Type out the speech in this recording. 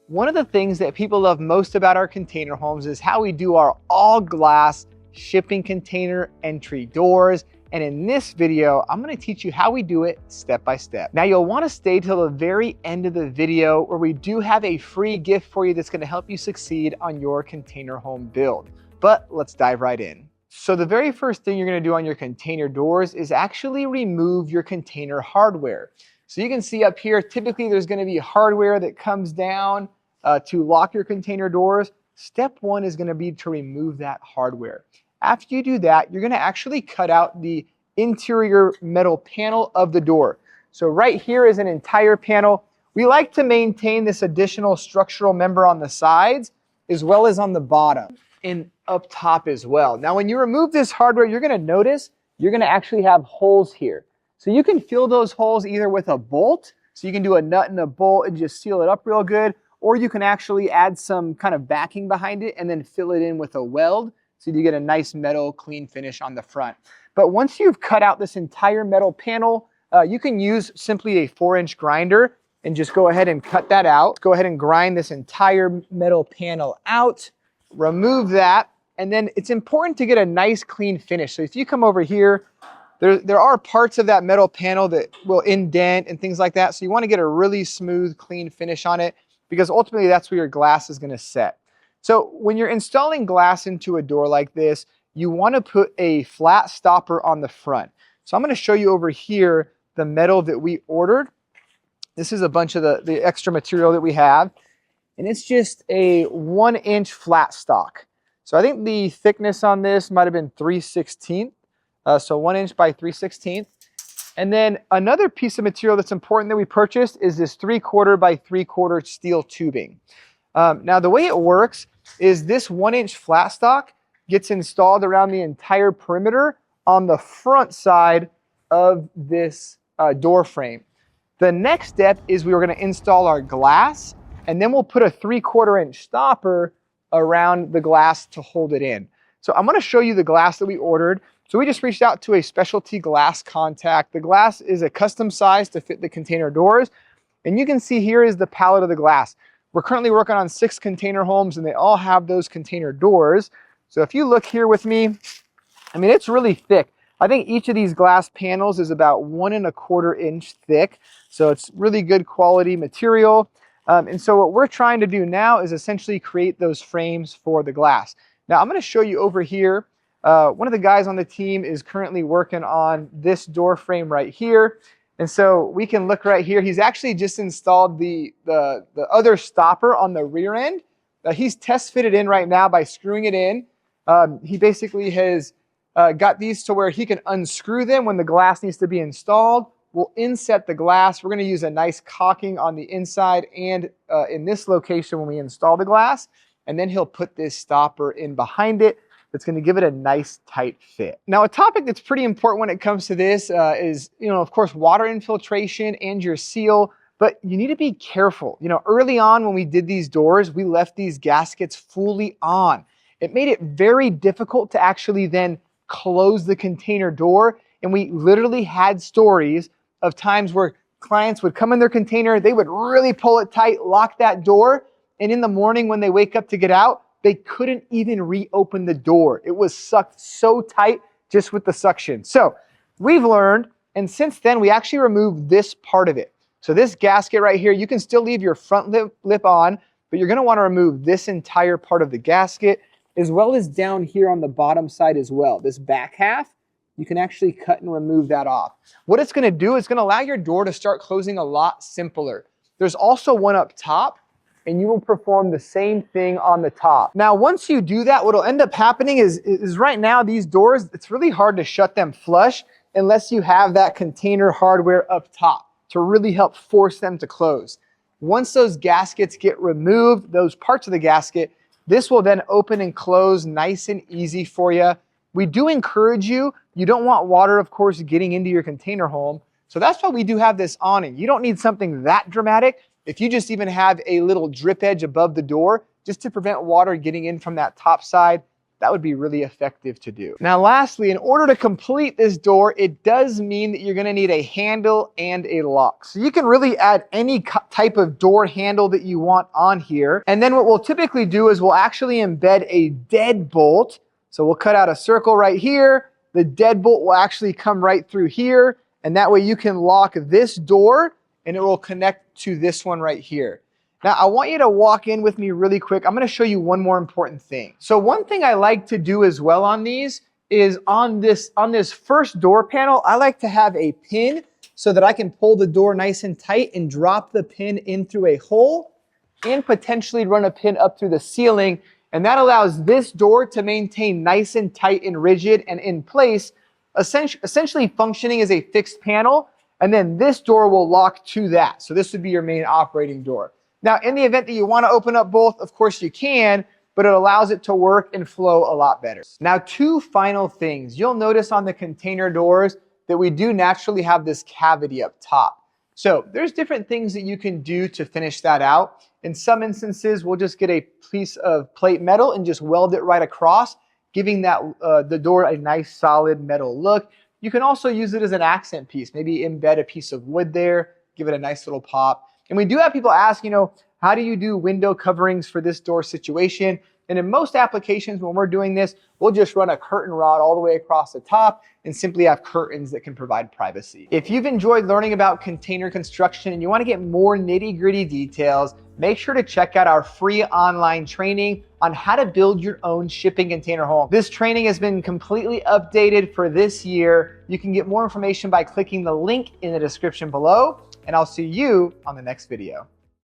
One of the things that people love most about our container homes is how we do our all glass shipping container entry doors. And in this video, I'm going to teach you how we do it step by step. Now you'll want to stay till the very end of the video where we do have a free gift for you that's going to help you succeed on your container home build. But let's dive right in. So the very first thing you're going to do on your container doors is actually remove your container hardware. So you can see up here, typically there's going to be hardware that comes down to lock your container doors. Step one is going to be to remove that hardware. After you do that, you're going to actually cut out the interior metal panel of the door. So right here is an entire panel. We like to maintain this additional structural member on the sides as well as on the bottom and up top as well. Now when you remove this hardware, you're going to notice you're going to actually have holes here. So you can fill those holes either with a bolt, so you can do a nut and a bolt and just seal it up real good, or you can actually add some kind of backing behind it and then fill it in with a weld so you get a nice metal clean finish on the front. But once you've cut out this entire metal panel, you can use simply a 4-inch grinder and just go ahead and cut that out. Go ahead and grind this entire metal panel out, remove that, and then it's important to get a nice clean finish. So if you come over here, there are parts of that metal panel that will indent and things like that. So you want to get a really smooth, clean finish on it, because ultimately that's where your glass is going to set. So when you're installing glass into a door like this, you want to put a flat stopper on the front. So I'm going to show you over here the metal that we ordered. This is a bunch of the extra material that we have, and it's just a 1-inch flat stock. So I think the thickness on this might have been 3/16, so 1 inch by 3/16. And then another piece of material that's important that we purchased is this 3/4 by 3/4 steel tubing. Now the way it works is this 1-inch flat stock gets installed around the entire perimeter on the front side of this door frame. The next step is we were going to install our glass, and then we'll put a 3/4 inch stopper around the glass to hold it in. So I'm going to show you the glass that we ordered. So we just reached out to a specialty glass contact. The glass is a custom size to fit the container doors. And you can see here is the palette of the glass. We're currently working on 6 container homes and they all have those container doors. So if you look here with me, I mean, it's really thick. I think each of these glass panels is about 1 1/4 inch thick. So it's really good quality material. And so what we're trying to do now is essentially create those frames for the glass. Now I'm going to show you over here. One of the guys on the team is currently working on this door frame right here. And so we can look right here. He's actually just installed the other stopper on the rear end. He's test fitted in right now by screwing it in. He basically has got these to where he can unscrew them when the glass needs to be installed. We'll inset the glass. We're going to use a nice caulking on the inside and in this location when we install the glass. And then he'll put this stopper in behind it. That's going to give it a nice tight fit. Now a topic that's pretty important when it comes to this is, of course, water infiltration and your seal, but you need to be careful. Early on when we did these doors, we left these gaskets fully on. It made it very difficult to actually then close the container door. And we literally had stories of times where clients would come in their container, they would really pull it tight, lock that door. And in the morning when they wake up to get out, they couldn't even reopen the door. It was sucked so tight just with the suction. So we've learned, and since then we actually removed this part of it. So this gasket right here, you can still leave your front lip on, but you're going to want to remove this entire part of the gasket, as well as down here on the bottom side as well. This back half, you can actually cut and remove that off. What it's going to do is going to allow your door to start closing a lot simpler. There's also one up top, and you will perform the same thing on the top. Now, once you do that, what will end up happening is right now these doors, it's really hard to shut them flush unless you have that container hardware up top to really help force them to close. Once those gaskets get removed, those parts of the gasket, this will then open and close nice and easy for you. We do encourage you don't want water, of course, getting into your container home. So that's why we do have this awning. You don't need something that dramatic. If you just even have a little drip edge above the door, just to prevent water getting in from that top side, that would be really effective to do. Now, lastly, in order to complete this door, it does mean that you're gonna need a handle and a lock. So you can really add any type of door handle that you want on here. And then what we'll typically do is we'll actually embed a deadbolt. So we'll cut out a circle right here. The deadbolt will actually come right through here. And that way you can lock this door and it will connect to this one right here. Now, I want you to walk in with me really quick. I'm gonna show you one more important thing. So one thing I like to do as well on these is on this first door panel, I like to have a pin so that I can pull the door nice and tight and drop the pin in through a hole and potentially run a pin up through the ceiling. And that allows this door to maintain nice and tight and rigid and in place, essentially functioning as a fixed panel. And then this door will lock to that. So this would be your main operating door. Now, in the event that you want to open up both, of course you can, but it allows it to work and flow a lot better. Now, two final things. You'll notice on the container doors that we do naturally have this cavity up top. So there's different things that you can do to finish that out. In some instances, we'll just get a piece of plate metal and just weld it right across, giving that the door a nice solid metal look. You can also use it as an accent piece, maybe embed a piece of wood there, give it a nice little pop. And we do have people ask, how do you do window coverings for this door situation? And in most applications, when we're doing this, we'll just run a curtain rod all the way across the top and simply have curtains that can provide privacy. If you've enjoyed learning about container construction and you want to get more nitty-gritty details, make sure to check out our free online training on how to build your own shipping container home. This training has been completely updated for this year. You can get more information by clicking the link in the description below, and I'll see you on the next video.